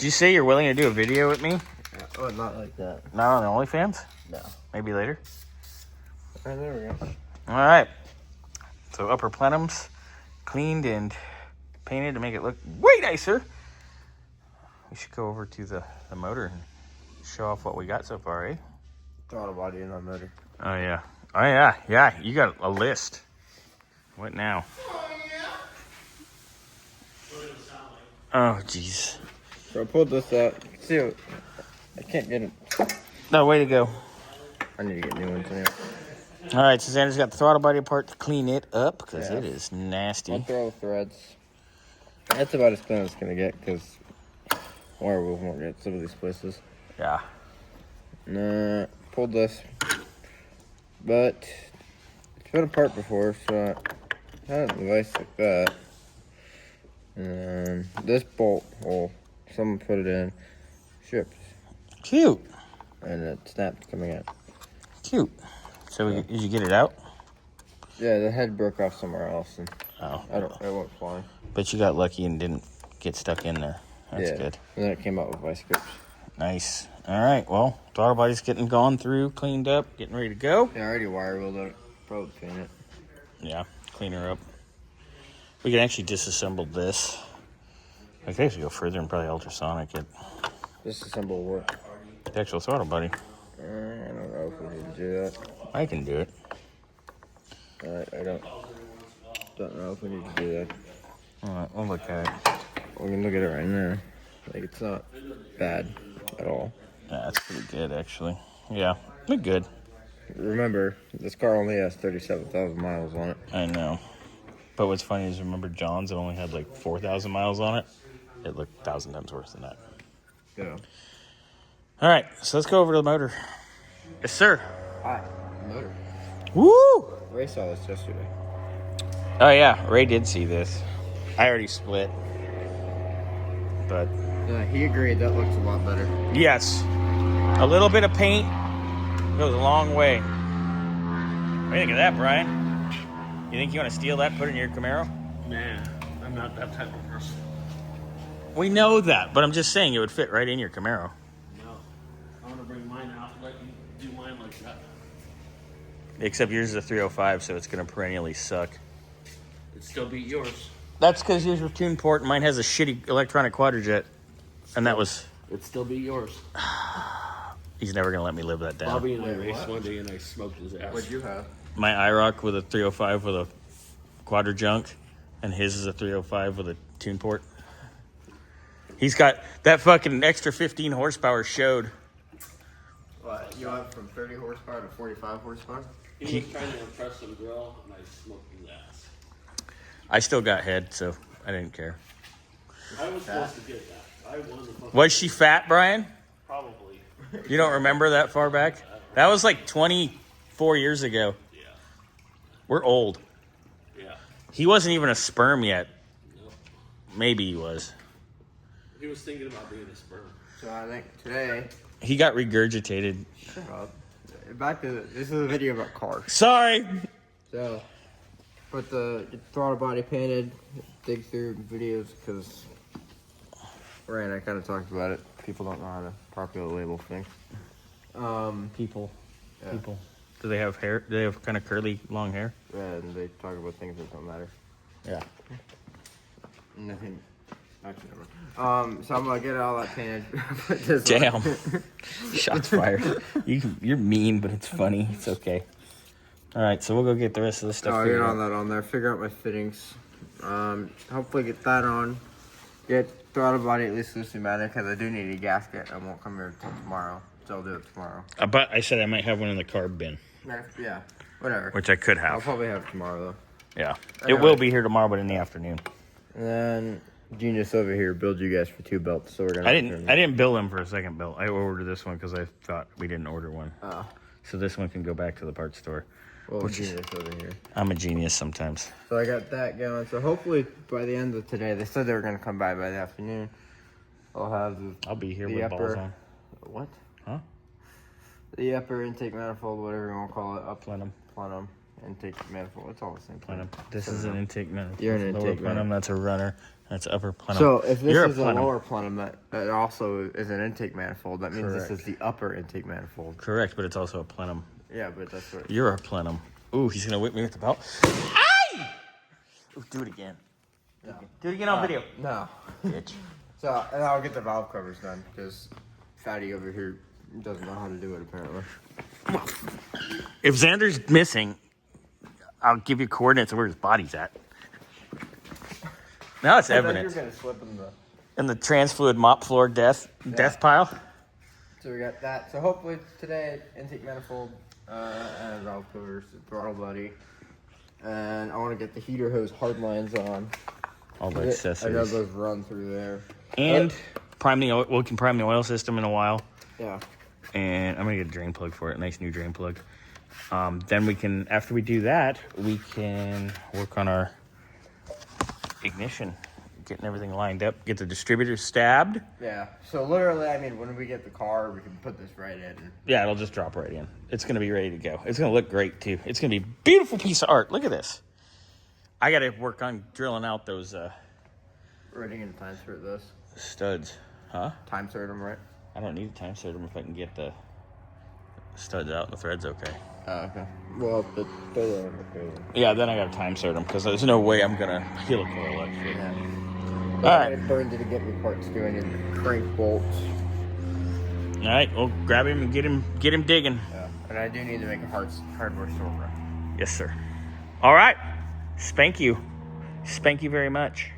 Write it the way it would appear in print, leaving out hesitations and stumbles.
Did you say you're willing to do a video with me? Oh, not like that. Not on the OnlyFans? No. Maybe later? All right, there we go. All right. So upper plenums cleaned and painted to make it look way nicer. We should go over to the motor and show off what we got so far, eh? Throttle body and on motor. Oh, yeah. Oh, yeah. Yeah, you got a list. What now? Oh, yeah. What does it sound like? Oh, jeez. So I pulled this out. See, I can't get it. No, way to go. I need to get new ones anyway. All right, so Xander's got the throttle body apart to clean it up because it is nasty. I'll throw the threads. That's about as clean as it's going to get because wire wheels won't get some of these places. Yeah. Nah, pulled this. But it's been apart before, so I had a device like that. And this bolt hole, someone put it in, shipped, Cute. and it snapped coming out. Cute. So did you get it out? Yeah, the head broke off somewhere else, and Oh. it went flying. But you got lucky and didn't get stuck in there. That's good. And then it came out with vice grips. Nice. All right, well, throttle body's getting gone through, cleaned up, getting ready to go. Yeah, I already wire wheeled it. Probably paint it. Yeah, clean her up. We can actually disassemble this. I could actually go further and probably ultrasonic it. Disassemble what? The actual throttle body. I don't know if we need to do that. I can do it. I don't know if we need to do that. All right, we'll look at it. We can look at it right now. Like, it's not bad at all. Yeah, that's pretty good, actually. Yeah, look good. Remember, this car only has 37,000 miles on it. I know. But what's funny is, remember John's that only had like 4,000 miles on it? It looked 1,000 times worse than that. Yeah. All right, so let's go over to the motor. Yes, sir. Hi. Motor. Woo! Ray saw this yesterday. Oh, yeah, Ray did see this. I already split. But, Yeah, he agreed. That looks a lot better. yes, a little bit of paint goes a long way. What do you think of that, Brian? You think you want to steal that, put it in your Camaro? Nah, I'm not that type of person. We know that, but I'm just saying it would fit right in your Camaro. No. I want to bring mine out and let you do mine like that. Except yours is a 305, so it's going to perennially suck. It'd still beat yours. That's because yours was tune port and mine has a shitty electronic quadrijet. And that was... It'd still beat yours. He's never going to let me live that down. Bobby and I raced one day and I smoked his ass. What'd you have? My IROC with a 305 with a quadra junk, and his is a 305 with a tune port. He's got that fucking extra 15 horsepower showed. What? You went from 30 horsepower to 45 horsepower? He was trying to impress some girl and I smoked his ass. I still got head, so I didn't care. I was supposed to get that. I won the fucking... Was she fat, Brian? Probably. You don't remember that far back? That was like 24 years ago. Yeah. We're old. Yeah. He wasn't even a sperm yet. Nope. Maybe he was. He was thinking about being a sperm. So I think today... He got regurgitated. Shut up. Back to this is a video about cars. Sorry. So, put the throttle body painted, dig through videos because Ray and I kind of talked about it. People don't know how to properly label things. People. Yeah. People. Do they have hair? Do they have kind of curly, long hair? And they talk about things that don't matter. Yeah. Nothing. Actually, never mind. So I'm gonna get all that painted. Put this Damn. on. Shots fired. You're mean, but it's funny. It's okay. All right, so we'll go get the rest of the stuff I'll figured get all out. that on there. Figure out my fittings. Hopefully get that on. Get throttle body at least loosely mounted because I do need a gasket. I won't come here until tomorrow, so I'll do it tomorrow. But I said I might have one in the carb bin, Yeah, whatever. which I could I'll have. probably have it tomorrow though. Yeah. Anyway. It will be here tomorrow, but in the afternoon. And then Genius over here build you guys for 2 belts, so we're gonna. I didn't bill him for a second belt. I ordered this one because I thought we didn't order one. Oh. So this one can go back to the parts store. Well, Genius over here. I'm a genius sometimes. So I got that going. So hopefully by the end of today, they said they were gonna come by the afternoon. I'll have I'll be here the with upper. balls on. What? Huh? The upper intake manifold, whatever you want to call it, Plenum. intake manifold. It's all the same. Plenum. This is an intake manifold. You're an Lower intake plenum, manifold. that's a runner. That's upper plenum. So if this You're is a plenum. lower plenum, that also is an intake manifold. That means this is the upper intake manifold. Correct, but it's also a plenum. Yeah, but that's what. You're a plenum. Ooh, he's gonna whip me with the belt. Aye! Ooh, do it again. No. Do it again on video. No. Bitch. So, and I'll get the valve covers done because Fatty over here doesn't know how to do it apparently. If Xander's missing, I'll give you coordinates of where his body's at. Now it's evidence. You're gonna slip in the. In the trans fluid mop floor death pile. So we got that. So hopefully today, intake manifold and valve covers, throttle body, and I want to get the heater hose hard lines on. All the I know accessories. those run through there. And prime the oil. We can prime the oil system in a while. Yeah. And I'm gonna get a drain plug for it. A nice new drain plug. Then we can, after we do that, we can work on our ignition, getting everything lined up, get the distributor stabbed. Yeah. So literally, I mean, when we get the car, we can put this right in. Yeah, it'll just drop right in. It's gonna be ready to go. It's gonna look great too. It's gonna be a beautiful piece of art. Look at this. I gotta work on drilling out those We're going to time cert this. studs. Huh? Time cert them, right? I don't need to time set them if I can get the studs out and the threads okay. Oh, okay. Well, the okay. Yeah, then I gotta time cert them because there's no way I'm gonna helicoil it. Yeah. All right. I burned it to get me parts doing it. Crank bolts. All right, we'll grab him and get him digging. Yeah. And I do need to make a hardware store run. Yes, sir. All right. Spank you very much.